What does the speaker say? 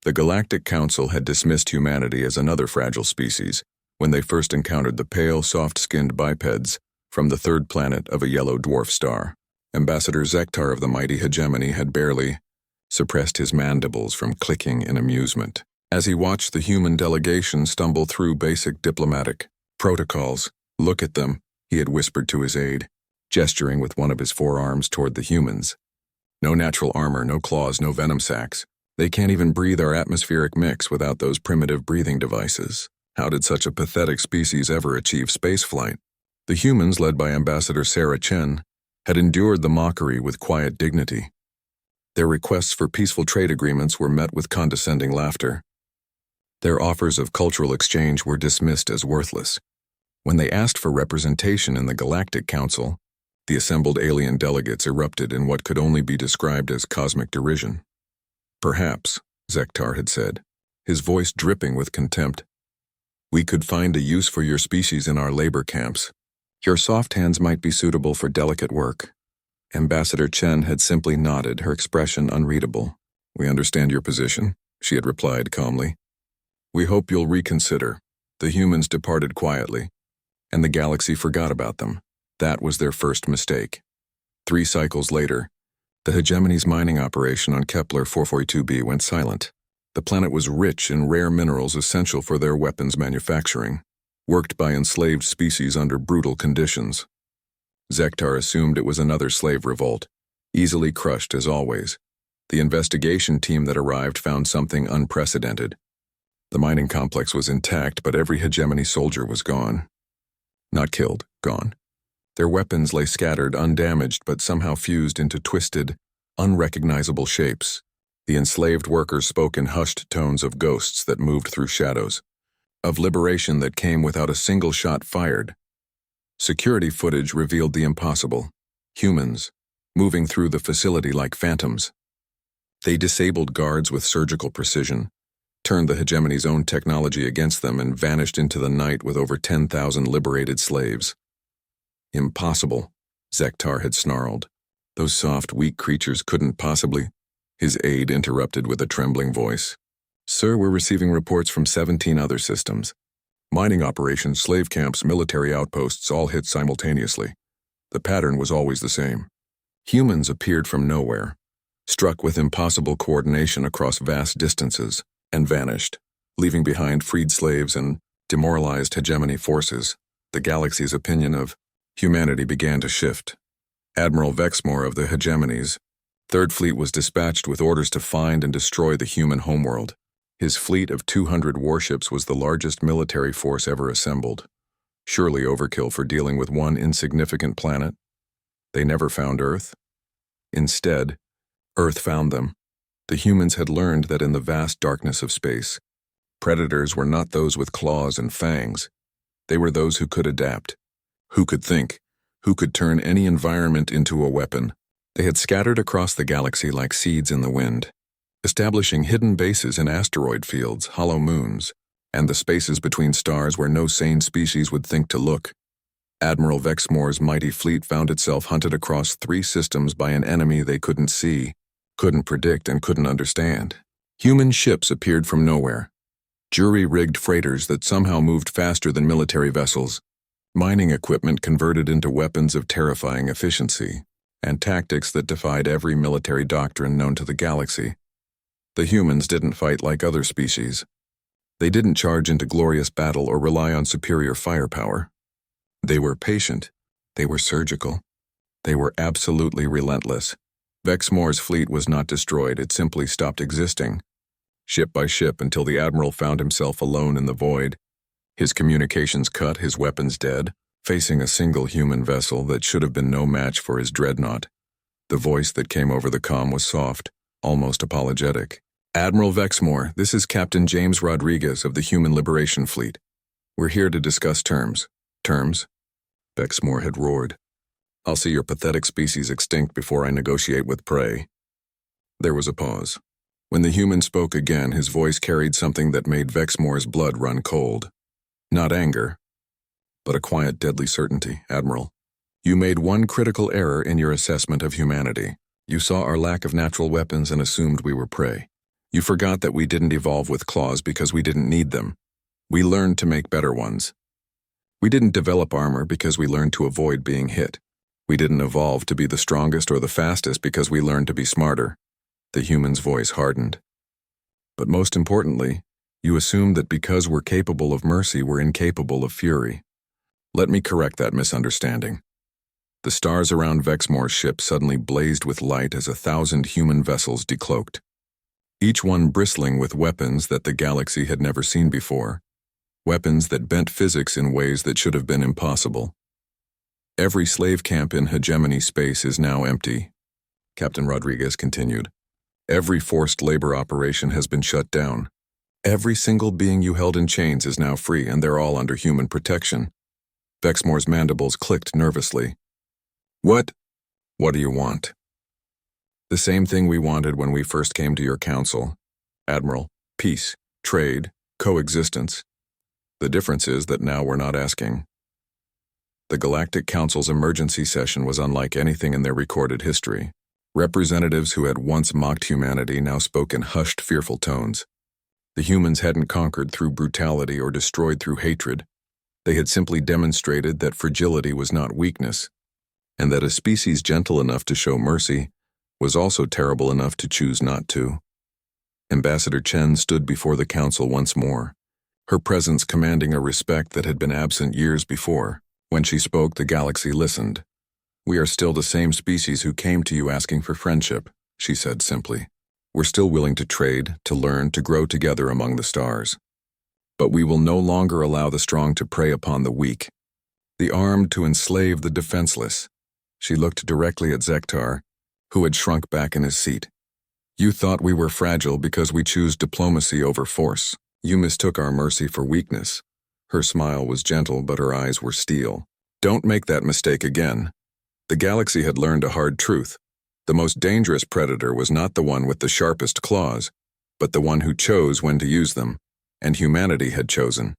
The Galactic Council had dismissed humanity as another fragile species when they first encountered the pale, soft-skinned bipeds from the third planet of a yellow dwarf star. Ambassador Zektar of the mighty hegemony had barely suppressed his mandibles from clicking in amusement as he watched the human delegation stumble through basic diplomatic protocols. "Look at them," he had whispered to his aide, gesturing with one of his forearms toward the humans. "No natural armor, no claws, no venom sacs. They can't even breathe our atmospheric mix without those primitive breathing devices. How did such a pathetic species ever achieve spaceflight?" The humans, led by Ambassador Sarah Chen, had endured the mockery with quiet dignity. Their requests for peaceful trade agreements were met with condescending laughter. Their offers of cultural exchange were dismissed as worthless. When they asked for representation in the Galactic Council, the assembled alien delegates erupted in what could only be described as cosmic derision. "Perhaps," Zektar had said, his voice dripping with contempt, "we could find a use for your species in our labor camps. Your soft hands might be suitable for delicate work." Ambassador Chen had simply nodded, her expression unreadable. "We understand your position," she had replied calmly. "We hope you'll reconsider." The humans departed quietly, and the galaxy forgot about them. That was their first mistake. 3 cycles later, the hegemony's mining operation on Kepler 442b went silent. The planet was rich in rare minerals essential for their weapons manufacturing, worked by enslaved species under brutal conditions. Zektar assumed it was another slave revolt, easily crushed as always. The investigation team that arrived found something unprecedented. The mining complex was intact, but every hegemony soldier was gone. Not killed, gone. Their weapons lay scattered, undamaged, but somehow fused into twisted, unrecognizable shapes. The enslaved workers spoke in hushed tones of ghosts that moved through shadows, of liberation that came without a single shot fired. Security footage revealed the impossible. Humans, moving through the facility like phantoms. They disabled guards with surgical precision, turned the hegemony's own technology against them, and vanished into the night with over 10,000 liberated slaves. "Impossible," Zektar had snarled. "Those soft, weak creatures couldn't possibly—" His aide interrupted with a trembling voice. "Sir, we're receiving reports from 17 other systems. Mining operations, slave camps, military outposts all hit simultaneously. The pattern was always the same. Humans appeared from nowhere, struck with impossible coordination across vast distances, and vanished, leaving behind freed slaves and demoralized hegemony forces." The galaxy's opinion of humanity began to shift. Admiral Vexmore of the hegemony's Third Fleet was dispatched with orders to find and destroy the human homeworld. His fleet of 200 warships was the largest military force ever assembled. Surely overkill for dealing with one insignificant planet. They never found Earth. Instead, Earth found them. The humans had learned that in the vast darkness of space, predators were not those with claws and fangs. They were those who could adapt, who could think, who could turn any environment into a weapon. They had scattered across the galaxy like seeds in the wind, establishing hidden bases in asteroid fields, hollow moons, and the spaces between stars where no sane species would think to look. Admiral Vexmore's mighty fleet found itself hunted across 3 systems by an enemy they couldn't see, couldn't predict, and couldn't understand. Human ships appeared from nowhere, jury-rigged freighters that somehow moved faster than military vessels, mining equipment converted into weapons of terrifying efficiency, and tactics that defied every military doctrine known to the galaxy. The humans didn't fight like other species. They didn't charge into glorious battle or rely on superior firepower. They were patient. They were surgical. They were absolutely relentless. Vexmore's fleet was not destroyed, it simply stopped existing, ship by ship, until the admiral found himself alone in the void, his communications cut, his weapons dead, facing a single human vessel that should have been no match for his dreadnought. The voice that came over the comm was soft, almost apologetic. "Admiral Vexmore, this is Captain James Rodriguez of the Human Liberation Fleet. We're here to discuss terms." "Terms?" Vexmore had roared. "I'll see your pathetic species extinct before I negotiate with prey." There was a pause. When the human spoke again, his voice carried something that made Vexmore's blood run cold. Not anger, but a quiet, deadly certainty. "Admiral, you made one critical error in your assessment of humanity. You saw our lack of natural weapons and assumed we were prey. You forgot that we didn't evolve with claws because we didn't need them. We learned to make better ones. We didn't develop armor because we learned to avoid being hit. We didn't evolve to be the strongest or the fastest because we learned to be smarter. The human's voice hardened. But most importantly, you assumed that because we're capable of mercy, we're incapable of fury. Let me correct that misunderstanding. The stars around Vexmore's ship suddenly blazed with light as 1,000 human vessels decloaked, each one bristling with weapons that the galaxy had never seen before, weapons that bent physics in ways that should have been impossible. Every slave camp in hegemony space is now empty, Captain Rodriguez continued. Every forced labor operation has been shut down. Every single being you held in chains is now free, and they're all under human protection. Vexmore's mandibles clicked nervously. What do you want? The same thing we wanted when we first came to your council. Admiral, peace, trade, coexistence. The difference is that now we're not asking. The Galactic Council's emergency session was unlike anything in their recorded history. Representatives who had once mocked humanity now spoke in hushed, fearful tones. The humans hadn't conquered through brutality or destroyed through hatred. They had simply demonstrated that fragility was not weakness, and that a species gentle enough to show mercy was also terrible enough to choose not to. Ambassador Chen stood before the council once more, her presence commanding a respect that had been absent years before. When she spoke, the galaxy listened. We are still the same species who came to you asking for friendship, she said simply. We're still willing to trade, to learn, to grow together among the stars. But we will no longer allow the strong to prey upon the weak, the armed to enslave the defenseless. She looked directly at Zektar, who had shrunk back in his seat. You thought we were fragile because we choose diplomacy over force. You mistook our mercy for weakness. Her smile was gentle, but her eyes were steel. Don't make that mistake again. The galaxy had learned a hard truth. The most dangerous predator was not the one with the sharpest claws, but the one who chose when to use them, and humanity had chosen.